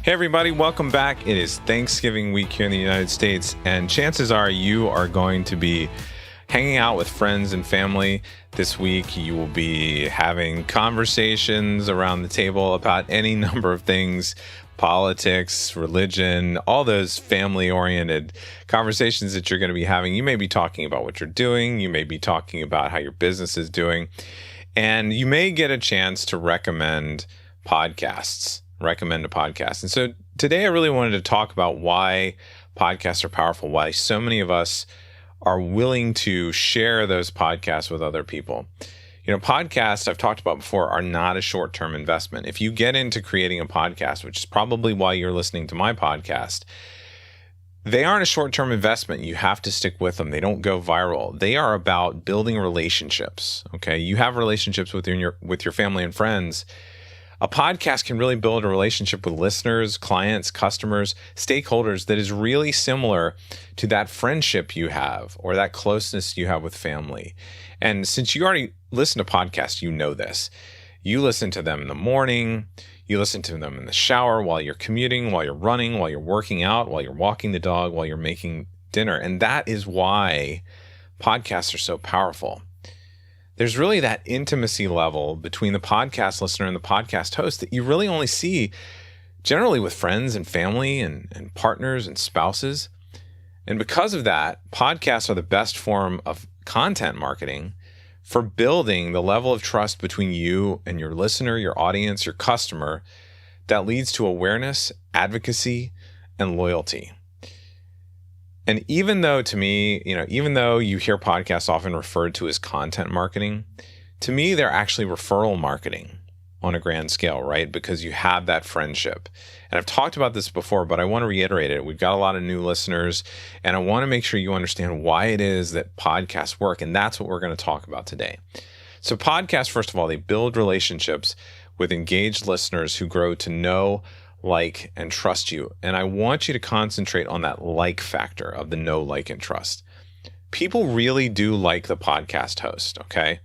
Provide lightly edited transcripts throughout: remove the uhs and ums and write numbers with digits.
Hey everybody, welcome back. It is Thanksgiving week here in the United States, and chances are you are going to be hanging out with friends and family this week. You will be having conversations around the table about any number of things, politics, religion, all those family-oriented conversations that you're going to be having. You may be talking about what you're doing. You may be talking about how your business is doing, and you may get a chance to recommend a podcast. And so today I really wanted to talk about why podcasts are powerful, why so many of us are willing to share those podcasts with other people. You know, podcasts I've talked about before are not a short-term investment. If you get into creating a podcast, which is probably why you're listening to my podcast, they aren't a short-term investment. You have to stick with them. They don't go viral. They are about building relationships. Okay, you have relationships with your family and friends. A podcast can really build a relationship with listeners, clients, customers, stakeholders that is really similar to that friendship you have or that closeness you have with family. And since you already listen to podcasts, you know this. You listen to them in the morning, you listen to them in the shower, while you're commuting, while you're running, while you're working out, while you're walking the dog, while you're making dinner. And that is why podcasts are so powerful. There's really that intimacy level between the podcast listener and the podcast host that you really only see generally with friends and family and partners and spouses. And because of that, podcasts are the best form of content marketing for building the level of trust between you and your listener, your audience, your customer that leads to awareness, advocacy, and loyalty. And even though to me, even though you hear podcasts often referred to as content marketing, to me, they're actually referral marketing on a grand scale, right? Because you have that friendship. And I've talked about this before, but I want to reiterate it. We've got a lot of new listeners, and I want to make sure you understand why it is that podcasts work. And that's what we're going to talk about today. So podcasts, first of all, they build relationships with engaged listeners who grow to know, like, and trust you. And I want you to concentrate on that like factor of the know, like, and trust. People really do like the podcast host, okay?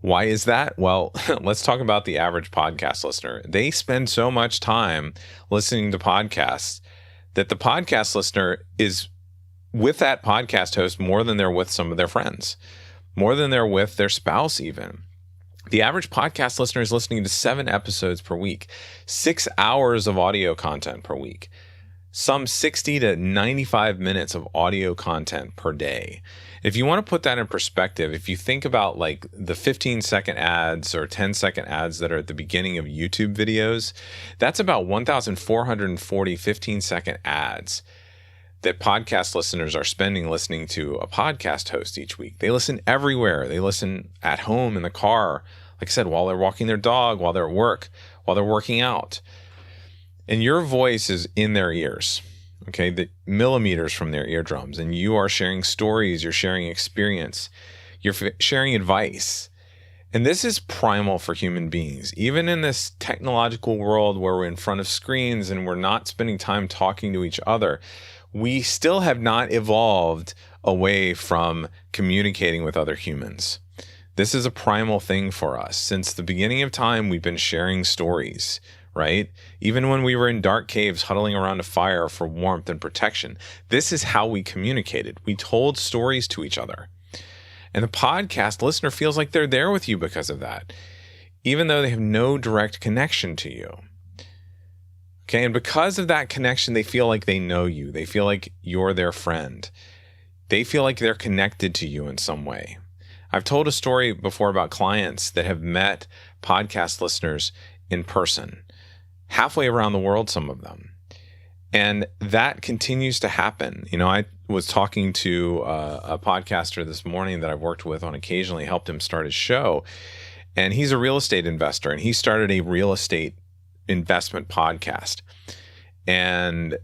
Why is that? Well, let's talk about the average podcast listener. They spend so much time listening to podcasts that the podcast listener is with that podcast host more than they're with some of their friends, more than they're with their spouse even. The average podcast listener is listening to 7 episodes per week, 6 hours of audio content per week, some 60 to 95 minutes of audio content per day. If you want to put that in perspective, if you think about like the 15-second ads or 10-second ads that are at the beginning of YouTube videos, that's about 1,440 15-second ads that podcast listeners are spending listening to a podcast host each week. They listen everywhere. They listen at home, in the car, like I said, while they're walking their dog, while they're at work, while they're working out. And your voice is in their ears, okay, the millimeters from their eardrums. And you are sharing stories, you're sharing experience, you're sharing advice. And this is primal for human beings. Even in this technological world where we're in front of screens and we're not spending time talking to each other, we still have not evolved away from communicating with other humans. This is a primal thing for us. Since the beginning of time, we've been sharing stories, right? Even when we were in dark caves huddling around a fire for warmth and protection, this is how we communicated. We told stories to each other. And the podcast listener feels like they're there with you because of that, even though they have no direct connection to you. Okay, and because of that connection, they feel like they know you. They feel like you're their friend. They feel like they're connected to you in some way. I've told a story before about clients that have met podcast listeners in person, halfway around the world, some of them. And that continues to happen. You know, I was talking to a podcaster this morning that I've worked with on occasionally, helped him start his show. And he's a real estate investor, and he started a real estate investment podcast. And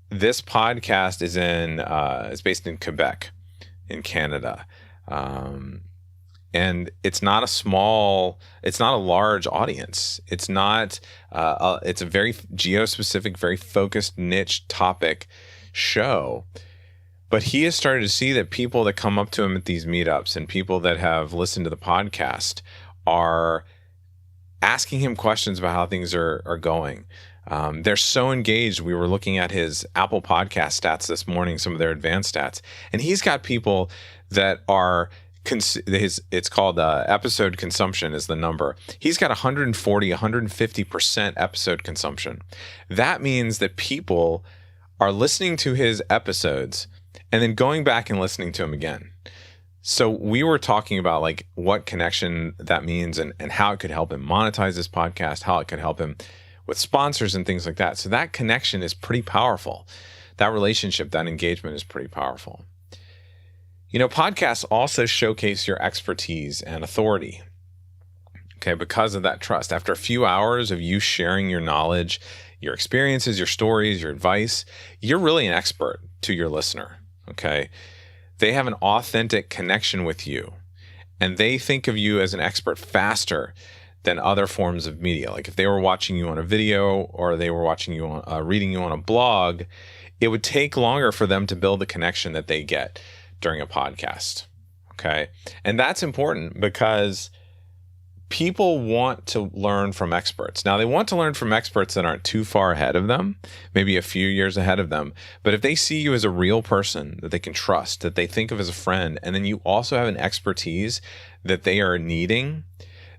this podcast is based in Quebec in Canada. And it's not a large audience. It's not, it's a very geo-specific, very focused niche topic show. But he has started to see that people that come up to him at these meetups and people that have listened to the podcast are asking him questions about how things are going. They're so engaged. We were looking at his Apple Podcast stats this morning, some of their advanced stats, and he's got people that are it's called episode consumption is the number. He's got 140, 150% episode consumption. That means that people are listening to his episodes and then going back and listening to him again. So we were talking about like what connection that means and how it could help him monetize this podcast, how it could help him with sponsors and things like that. So that connection is pretty powerful. That relationship, that engagement is pretty powerful. You know, podcasts also showcase your expertise and authority, okay, because of that trust. After a few hours of you sharing your knowledge, your experiences, your stories, your advice, you're really an expert to your listener, okay? They have an authentic connection with you, and they think of you as an expert faster than other forms of media. Like if they were watching you on a video or they were watching you on reading you on a blog, it would take longer for them to build the connection that they get during a podcast. Okay. And that's important because people want to learn from experts. Now, they want to learn from experts that aren't too far ahead of them, maybe a few years ahead of them. But if they see you as a real person that they can trust, that they think of as a friend, and then you also have an expertise that they are needing,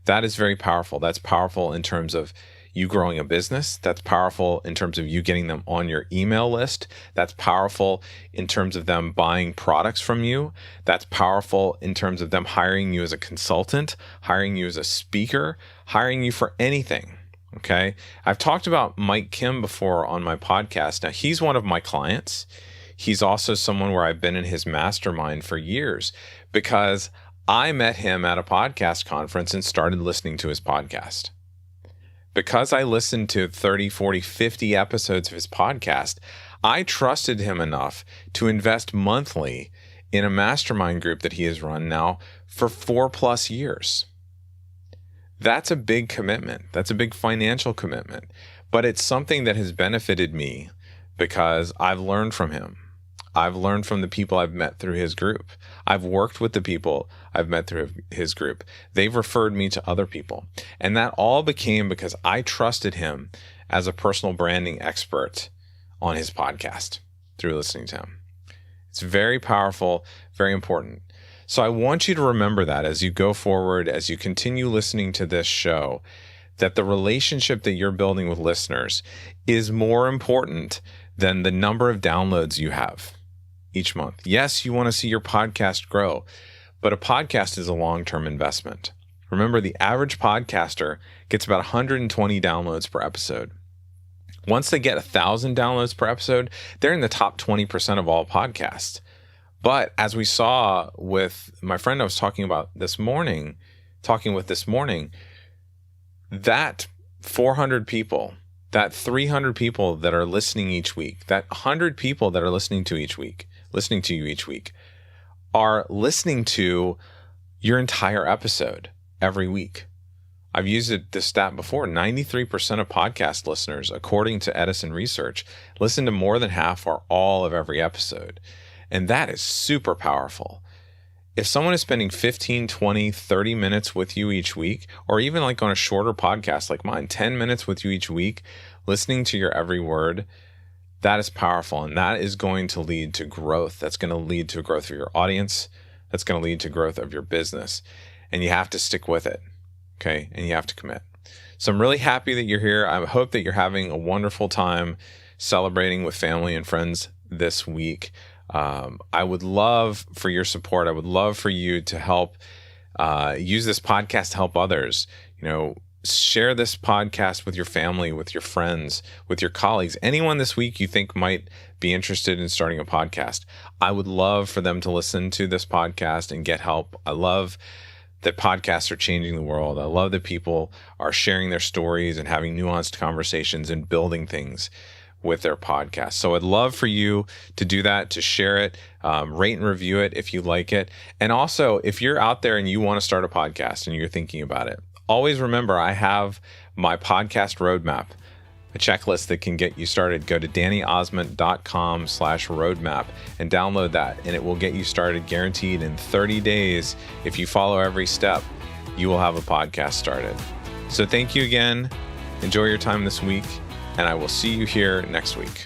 that is very powerful. That's powerful in terms of you growing a business. That's powerful in terms of you getting them on your email list. That's powerful in terms of them buying products from you. That's powerful in terms of them hiring you as a consultant, hiring you as a speaker, hiring you for anything. Okay. I've talked about Mike Kim before on my podcast. Now, he's one of my clients. He's also someone where I've been in his mastermind for years because I met him at a podcast conference and started listening to his podcast. Because I listened to 30, 40, 50 episodes of his podcast, I trusted him enough to invest monthly in a mastermind group that he has run now for 4+ years. That's a big commitment. That's a big financial commitment. But it's something that has benefited me because I've learned from him. I've learned from the people I've met through his group. I've worked with the people I've met through his group. They've referred me to other people. And that all became because I trusted him as a personal branding expert on his podcast through listening to him. It's very powerful, very important. So I want you to remember that as you go forward, as you continue listening to this show, that the relationship that you're building with listeners is more important than the number of downloads you have each month. Yes, you want to see your podcast grow, but a podcast is a long-term investment. Remember, the average podcaster gets about 120 downloads per episode. Once they get 1,000 downloads per episode, they're in the top 20% of all podcasts. But as we saw with my friend I was talking with this morning, that 400 people, that 300 people that are listening each week, that 100 people that are listening to you each week, are listening to your entire episode every week. I've used this stat before. 93% of podcast listeners, according to Edison Research, listen to more than half or all of every episode. And that is super powerful. If someone is spending 15, 20, 30 minutes with you each week, or even like on a shorter podcast like mine, 10 minutes with you each week, listening to your every word, that is powerful. And that is going to lead to growth. That's going to lead to growth of your audience. That's going to lead to growth of your business. And you have to stick with it. Okay. And you have to commit. So I'm really happy that you're here. I hope that you're having a wonderful time celebrating with family and friends this week. I would love for your support. I would love for you to help use this podcast to help others. Share this podcast with your family, with your friends, with your colleagues, anyone this week you think might be interested in starting a podcast. I would love for them to listen to this podcast and get help. I love that podcasts are changing the world. I love that people are sharing their stories and having nuanced conversations and building things with their podcast. So I'd love for you to do that, to share it, rate and review it if you like it. And also, if you're out there and you want to start a podcast and you're thinking about it, always remember I have my podcast roadmap, a checklist that can get you started. Go to dannyosmond.com/roadmap and download that, and it will get you started guaranteed in 30 days. If you follow every step, you will have a podcast started. So thank you again. Enjoy your time this week, and I will see you here next week.